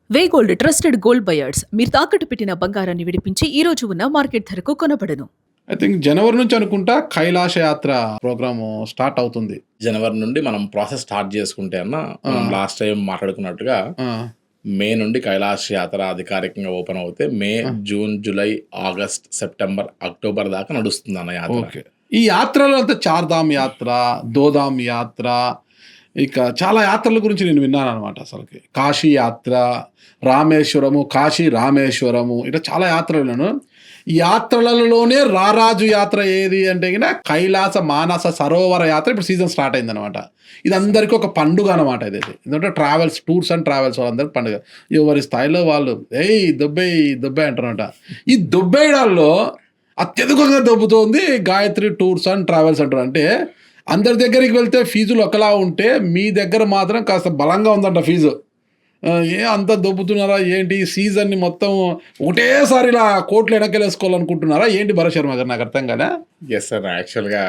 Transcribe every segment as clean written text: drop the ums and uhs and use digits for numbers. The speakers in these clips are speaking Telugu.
వేగోల్డ్ ట్రస్టెడ్ గోల్డ్ బయర్స్ మీరు తాకట్టు పెట్టిన బంగారాన్ని విడిపించి ఈ రోజు ఉన్న మార్కెట్ ధరకు కొనబడను. ఐ థింక్ జనవరి నుంచి అనుకుంటా కైలాస యాత్ర ప్రోగ్రామ్ స్టార్ట్ అవుతుంది. జనవరి నుండి మనం ప్రాసెస్ స్టార్ట్ చేసుకుంటే అన్న మనం లాస్ట్ టైం మాట్లాడుకున్నట్టుగా ఆ, మే నుండి కైలాస యాత్ర అధికారికంగా ఓపెన్ అవుతే May, June, July, August, September, October దాకా నడుస్తుంది అన్న యాత్ర. ఓకే. ఈ యాత్రలో అంతా చార్ధామ్ యాత్ర, దోధామ్ యాత్ర, ఇక చాలా యాత్రల గురించి నేను విన్నాను అనమాట. అసలుకి కాశీ యాత్ర, రామేశ్వరము, కాశీ రామేశ్వరము, ఇట్లా చాలా యాత్రలు విన్నాను. ఈ యాత్రలలోనే రారాజు యాత్ర ఏది అంటే గిన కైలాస మానస సరోవర యాత్ర ఇప్పుడు సీజన్ స్టార్ట్ అయింది అనమాట. ఇది అందరికీ ఒక పండుగ అనమాట. ఇది ఎందుకంటే ట్రావెల్స్, టూర్స్ అండ్ ట్రావెల్స్ వాళ్ళందరికీ పండుగ. ఎవరి స్థాయిలో వాళ్ళు దుబ్బే అంటారనమాట. ఈ దుబ్బేయడాల్లో అత్యధికంగా దొబ్బుతోంది గాయత్రి టూర్స్ అండ్ ట్రావెల్స్ అంటారు. అంటే అందరి దగ్గరికి వెళ్తే ఫీజులు ఒకలా ఉంటే మీ దగ్గర మాత్రం కాస్త బలంగా ఉందంట ఫీజు. అంత దొబ్బుతున్నారా ఏంటి? సీజన్ని మొత్తం ఒకటేసారి ఇలా కోట్లు వెనకెళ్ళేసుకోవాలనుకుంటున్నారా ఏంటి భరత్ శర్మ గారు? నాకు అర్థం కదా. ఎస్ సార్, యాక్చువల్గా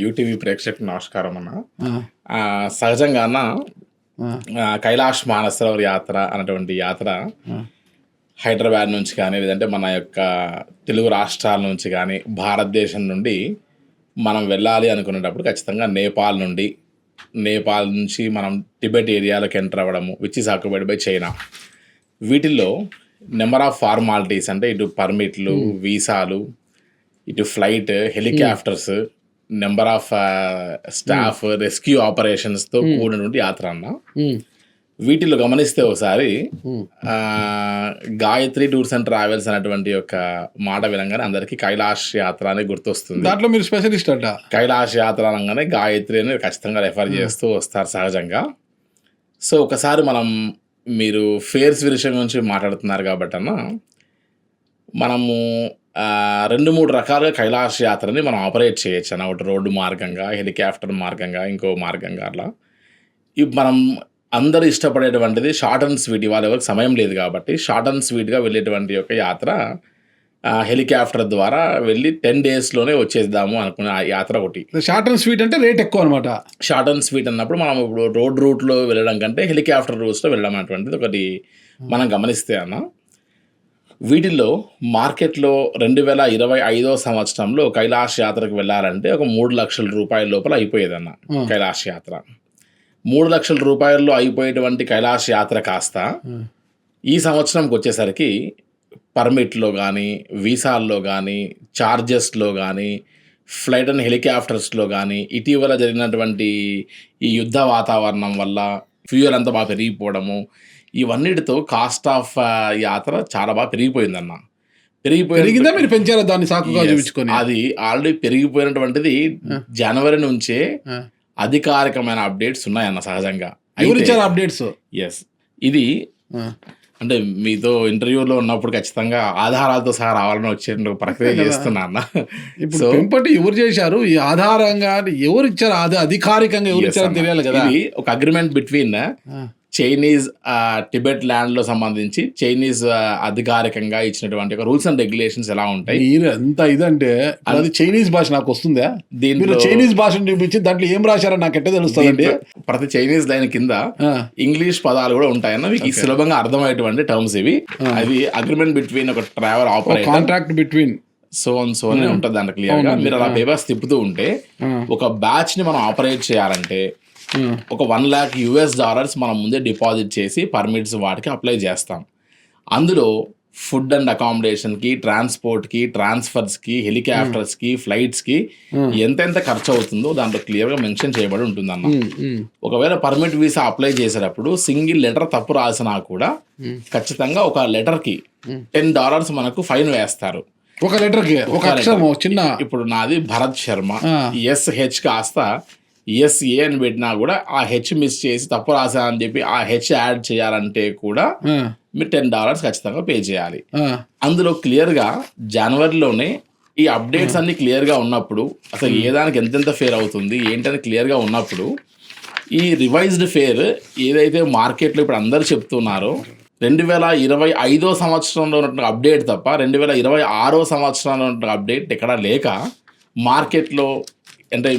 యూటీవీ ప్రేక్షకులకు నమస్కారం అన్న. సహజంగా అన్న కైలాష్ మానసరోవర్ యాత్ర అనేటువంటి యాత్ర హైదరాబాద్ నుంచి కానీ లేదంటే మన యొక్క తెలుగు రాష్ట్రాల నుంచి కానీ భారతదేశం నుండి మనం వెళ్ళాలి అనుకునేటప్పుడు ఖచ్చితంగా నేపాల్ నుంచి మనం టిబెట్ ఏరియాలోకి ఎంటర్ అవ్వడము, which is occupied by China. వీటిల్లో నెంబర్ ఆఫ్ ఫార్మాలిటీస్ అంటే ఇటు పర్మిట్లు, వీసాలు, ఇటు flight, helicopters, number of staff, rescue ఆపరేషన్స్తో కూడినటువంటి యాత్ర అన్న. వీటిలో గమనిస్తే ఒకసారి గాయత్రి టూర్స్ అండ్ ట్రావెల్స్ అనేటువంటి యొక్క మాట వినంగానే అందరికీ కైలాష్ యాత్ర అనేది గుర్తొస్తుంది. దాంట్లో మీరు స్పెషలిస్ట్ అంట. కైలాష్ యాత్ర అనగానే గాయత్రి అని ఖచ్చితంగా రెఫర్ చేస్తూ వస్తారు సహజంగా. సో ఒకసారి మీరు ఫేర్స్ విషయం గురించి మాట్లాడుతున్నారు కాబట్టి అన్న, మనము 2-3 రకాలుగా కైలాష్ యాత్రని మనం ఆపరేట్ చేయొచ్చు అన్న. ఒకటి రోడ్డు మార్గంగా, హెలికాప్టర్ మార్గంగా, ఇంకో మార్గంగా. అట్లా మనం అందరూ ఇష్టపడేటువంటిది షార్ట్ అండ్ స్వీట్. ఇవాళ ఎవరికి సమయం లేదు కాబట్టి షార్ట్ అండ్ స్వీట్గా వెళ్ళేటువంటి యొక్క యాత్ర హెలికాప్టర్ ద్వారా వెళ్ళి 10 daysలోనే వచ్చేద్దాము అనుకునే యాత్ర ఒకటి. షార్ట్ అండ్ స్వీట్ అంటే రేట్ ఎక్కువ అనమాట. షార్ట్ అండ్ స్వీట్ అన్నప్పుడు మనం ఇప్పుడు రోడ్ రూట్లో వెళ్ళడం కంటే హెలికాప్టర్ రూట్స్లో వెళ్ళడం అనేటువంటిది ఒకటి మనం గమనిస్తే అన్న. వీటిల్లో మార్కెట్లో 2025 సంవత్సరంలో కైలాష్ యాత్రకు వెళ్ళాలంటే ఒక 3 లక్షల రూపాయల లోపల అయిపోయేదన్న కైలాష్ యాత్ర. 3 లక్షల రూపాయల్లో అయిపోయేటువంటి కైలాష్ యాత్ర కాస్త ఈ సంవత్సరంకి వచ్చేసరికి పర్మిట్లో కానీ, వీసాల్లో కానీ, చార్జెస్లో కానీ, ఫ్లైట్ అండ్ హెలికాప్టర్స్లో కానీ, ఇటీవల జరిగినటువంటి ఈ యుద్ధ వాతావరణం వల్ల ఫ్యూయల్ అంతా బాగా పెరిగిపోవడము, ఇవన్నిటితో కాస్ట్ ఆఫ్ యాత్ర చాలా బాగా పెరిగిపోయిందన్న. పెరిగిందా? మీరు పెంచారా దాన్ని సాకుగా చూపించుకొని? అది ఆల్రెడీ పెరిగిపోయినటువంటిది జనవరి నుంచే అధికారికమైన అప్డేట్స్ ఉన్నాయన్న. సహజంగా ఎవరిచ్చారు అప్డేట్స్? ఎస్, ఇది అంటే మీతో ఇంటర్వ్యూలో ఉన్నప్పుడు ఖచ్చితంగా ఆధారాలతో సహా రావాలని వచ్చే ప్రక్రియ చేస్తున్నా అన్న. ఇప్పుడు పెంపటి ఎవరు చేశారు? ఈ ఆధారంగా ఎవరు ఇచ్చారు? అధికారికంగా ఎవరు ఇచ్చారో తెలియాలి కదా. ఇది ఒక అగ్రిమెంట్ బిట్వీన్ చైనీస్ టిబెట్ ల్యాండ్లో సంబంధించి చైనీస్ అధికారికంగా ఇచ్చినటువంటి ఒక రూల్స్ అండ్ రెగ్యులేషన్స్ ఎలా ఉంటాయి. ఎంత ఇదంటే అది చైనీస్ భాష నాకు వస్తుందా? దీంట్లో చైనీస్ భాషను చూపించి దాంట్లో ఏం రాశారో నాకు ఎట్ట తెలుస్తుంది? ప్రతి చైనీస్ లైన్ కింద ఇంగ్లీష్ పదాలు కూడా ఉంటాయన్న. మీకు సులభంగా అర్థమయ్యేటువంటి టర్మ్స్ ఇవి. అది అగ్రిమెంట్ బిట్వీన్ ఒక travel operator, contract between so అని ఉంటుంది దాంట్లో క్లియర్ గా. మీరు అలా పేపర్స్ తిప్పుతూ ఉంటే ఒక బ్యాచ్ ని మనం ఆపరేట్ చేయాలంటే ఒక $1,00,000 మనం ముందే డిపాజిట్ చేసి పర్మిట్స్ వాటికి అప్లై చేస్తాం. అందులో ఫుడ్ అండ్ అకామిడేషన్కి, ట్రాన్స్పోర్ట్కి, ట్రాన్స్ఫర్స్కి, హెలికాప్టర్స్కి, ఫ్లైట్స్కి ఎంతెంత ఖర్చు అవుతుందో దాంట్లో క్లియర్గా మెన్షన్ చేయబడి ఉంటుందన్న. ఒకవేళ పర్మిట్ వీసా అప్లై చేసేటప్పుడు సింగిల్ లెటర్ తప్పు రాసినా కూడా ఖచ్చితంగా ఒక లెటర్కి $10 మనకు ఫైన్ వేస్తారు. ఒక లెటర్కి ఒక అక్షరం చిన్న. ఇప్పుడు నాది భరత్ శర్మ, SH కాస్త SA అని పెట్టినా కూడా ఆ హెచ్ మిస్ చేసి తప్పు రాశానని చెప్పి ఆ హెచ్ యాడ్ చేయాలంటే కూడా మీరు $10 ఖచ్చితంగా పే చేయాలి. అందులో క్లియర్గా జనవరిలోనే ఈ అప్డేట్స్ అన్ని క్లియర్గా ఉన్నప్పుడు, అసలు ఏ దానికి ఎంతెంత ఫేర్ అవుతుంది ఏంటని క్లియర్గా ఉన్నప్పుడు, ఈ రివైజ్డ్ ఫేర్ ఏదైతే మార్కెట్లో ఇప్పుడు అందరూ చెప్తున్నారో 2025 సంవత్సరంలో ఉన్నటువంటి అప్డేట్ తప్ప 2026 సంవత్సరంలో ఉన్నటువంటి అప్డేట్ ఎక్కడా లేక మార్కెట్లో అంటే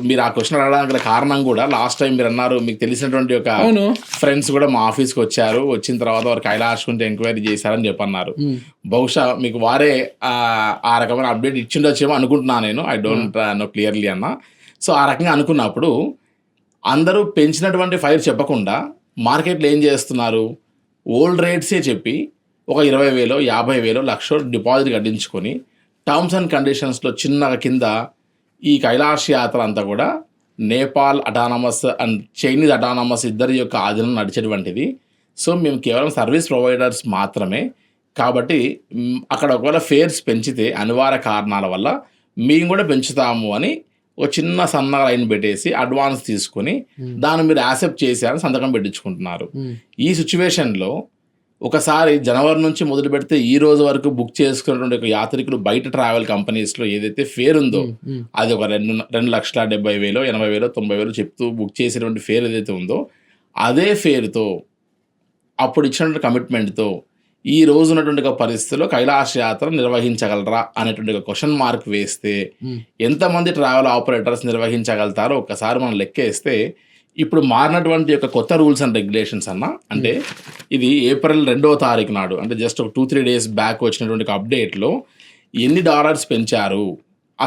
మీరు ఆ క్వశ్చన్ అడగడానికి గల కారణం కూడా లాస్ట్ టైం మీరు అన్నారు మీకు తెలిసినటువంటి ఒక అవును. ఫ్రెండ్స్ కూడా మా ఆఫీస్కి వచ్చారు, వచ్చిన తర్వాత వారు కైలాష్ గురించి ఎంక్వైరీ చేశారని చెప్పన్నారు. బహుశా మీకు వారే ఆ రకమైన అప్డేట్ ఇచ్చిండొచ్చేమో అనుకుంటున్నాను నేను. ఐ డోంట్ నో క్లియర్లీ అన్న. సో ఆ రకంగా అనుకున్నప్పుడు అందరూ పెంచినటువంటి ఫైర్ చెప్పకుండా మార్కెట్లో ఏం చేస్తున్నారు, ఓల్డ్ రేట్సే చెప్పి ఒక 20,000 50,000 1,00,000 డిపాజిట్ కట్టించుకొని టర్మ్స్ అండ్ కండిషన్స్లో చిన్నగా కింద ఈ కైలాష్ యాత్ర అంతా కూడా Nepal autonomous and Chinese autonomous ఇద్దరి యొక్క ఆధీనం నడిచేటువంటిది. సో మేము కేవలం సర్వీస్ ప్రొవైడర్స్ మాత్రమే కాబట్టి అక్కడ ఒకవేళ ఫేర్స్ పెంచితే అనివార్య కారణాల వల్ల మేము కూడా పెంచుతాము అని ఒక చిన్న సన్న లైన్ పెట్టేసి అడ్వాన్స్ తీసుకొని దాన్ని మీరు యాక్సెప్ట్ చేశారని సంతకం పెట్టించుకుంటున్నారు. ఈ సిచ్యువేషన్లో ఒకసారి జనవరి నుంచి మొదలు పెడితే ఈ రోజు వరకు బుక్ చేసుకున్నటువంటి ఒక యాత్రికులు బయట ట్రావెల్ కంపెనీస్లో ఏదైతే ఫేర్ ఉందో అది ఒక 2,70,000 80,000 90,000 చెప్తూ బుక్ చేసేటువంటి ఫేర్ ఏదైతే ఉందో అదే ఫేర్తో అప్పుడు ఇచ్చినటువంటి కమిట్మెంట్తో ఈ రోజు ఉన్నటువంటి ఒక పరిస్థితిలో కైలాష్ యాత్ర నిర్వహించగలరా అనేటువంటి ఒక క్వశ్చన్ మార్క్ వేస్తే ఎంతమంది ట్రావెల్ ఆపరేటర్స్ నిర్వహించగలుగుతారో ఒక్కసారి మనం లెక్కేస్తే ఇప్పుడు మారినటువంటి యొక్క కొత్త రూల్స్ అండ్ రెగ్యులేషన్స్ అంటే ఇది ఏప్రిల్ 2వ తారీఖు నాడు అంటే జస్ట్ ఒక 2-3 days బ్యాక్ వచ్చినటువంటి అప్డేట్లో ఎన్ని డాలర్స్ పెంచారు,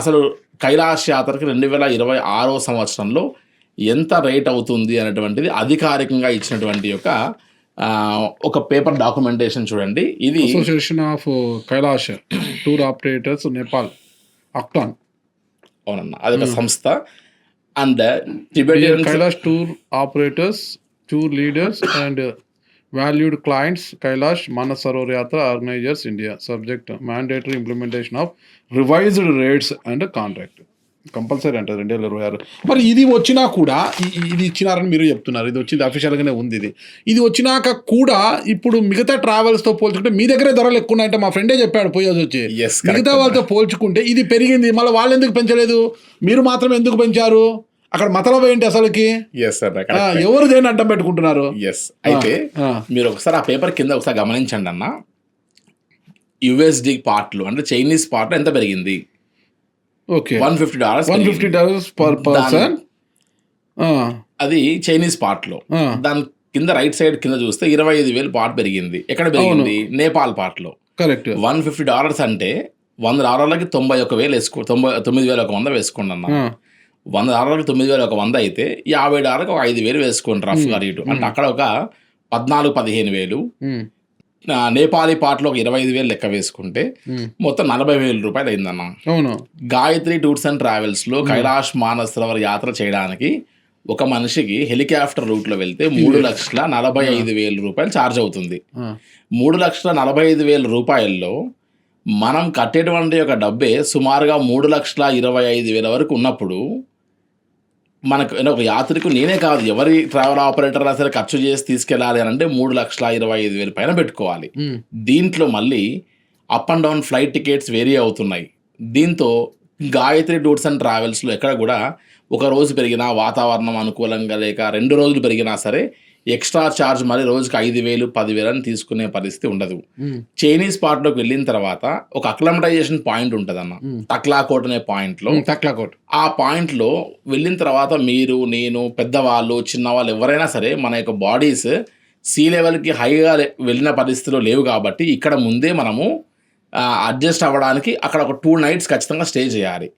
అసలు కైలాష్ యాత్రకి 2026 సంవత్సరంలో ఎంత రేట్ అవుతుంది అనేటువంటిది అధికారికంగా ఇచ్చినటువంటి ఒక పేపర్ డాక్యుమెంటేషన్ చూడండి. ఇది association of Kailash tour operators Nepal అక్టాన్. అవునన్నా, అదొక సంస్థ. And Tibetan Kailash tour operators, tour leaders and valued clients, Kailash Manasarovar Yatra Organizers India, subject mandatory implementation of revised rates and contract. Compulsory అంటారు 2026. మరి ఇది వచ్చినా కూడా ఇది ఇచ్చినారని మీరు చెప్తున్నారు, ఇది వచ్చింది అఫీషియల్గానే ఉంది. ఇది వచ్చినాక కూడా ఇప్పుడు మిగతా ట్రావెల్స్తో పోల్చుకుంటే మీ దగ్గరే ధరలు ఎక్కువ ఉన్నాయంటే మా ఫ్రెండే చెప్పాడు పోయేది వచ్చి. మిగతా వాళ్ళతో పోల్చుకుంటే ఇది పెరిగింది, మళ్ళీ వాళ్ళు ఎందుకు పెంచలేదు, మీరు మాత్రం ఎందుకు పెంచారు, అక్కడ మతలబ్ ఏంటి అసలుకి, ఎవరు దేని అడ్డం పెట్టుకుంటున్నారు? అయితే మీరు ఒకసారి ఆ పేపర్ కింద ఒకసారి గమనించండి అన్న. యుఎస్డి పార్ట్లు అంటే చైనీస్ పార్ట్లు ఎంత పెరిగింది? Okay, $150 per person. అది చైనీస్ పార్ట్లో. దాని కింద రైట్ సైడ్ కింద చూస్తే 25,000 పార్ట్ పెరిగింది. ఎక్కడ పెరిగింది? నేపాల్ పార్ట్లో. కరెక్ట్. $150 అంటే $100కి 91,000 వేసుకో, 99,100 వేసుకోండి అన్న. $100కి 9,100 అయితే $50కి ఒక 5,000 వేసుకోండి రఫ్ గా రేటు. అంటే అక్కడ ఒక 14,000-15,000. నేపాలీ పాటలో ఒక 25,000 లెక్క వేసుకుంటే మొత్తం $40,000 అయిందన్న. గాయత్రి టూర్స్ అండ్ ట్రావెల్స్ లో కైలాష్ మానసరోవర్ యాత్ర చేయడానికి ఒక మనిషికి హెలికాప్టర్ రూట్ లో వెళ్తే $3,45,000 ఛార్జ్ అవుతుంది. $3,45,000 మనం కట్టేటువంటి ఒక డబ్బే సుమారుగా $3,25,000 వరకు ఉన్నప్పుడు మనకు ఒక యాత్రికు నేనే కాదు ఎవరి ట్రావెల్ ఆపరేటర్ సరే ఖర్చు చేసి తీసుకెళ్ళాలి అని అంటే $3,25,000 పైన పెట్టుకోవాలి. దీంట్లో మళ్ళీ up and down flight tickets vary అవుతున్నాయి. దీంతో గాయత్రి టూర్స్ అండ్ ట్రావెల్స్లో ఎక్కడ కూడా ఒక రోజు పెరిగినా వాతావరణం అనుకూలంగా లేక 2 రోజులు పెరిగినా సరే ఎక్స్ట్రా ఛార్జ్ మరి రోజుకి 5,000 10,000 అని తీసుకునే పరిస్థితి ఉండదు. చైనీస్ పార్ట్లోకి వెళ్ళిన తర్వాత ఒక అక్లమటైజేషన్ పాయింట్ ఉంటుంది అన్న, టక్లాకోట్ అనే పాయింట్లో. ఆ పాయింట్లో వెళ్ళిన తర్వాత మీరు నేను పెద్దవాళ్ళు చిన్నవాళ్ళు ఎవరైనా సరే మన యొక్క బాడీస్ సీ లెవెల్కి హైగా వెళ్ళిన పరిస్థితిలో లేవు కాబట్టి ఇక్కడ ముందే మనము అడ్జస్ట్ అవ్వడానికి అక్కడ ఒక 2 nights ఖచ్చితంగా స్టే చేయాలి.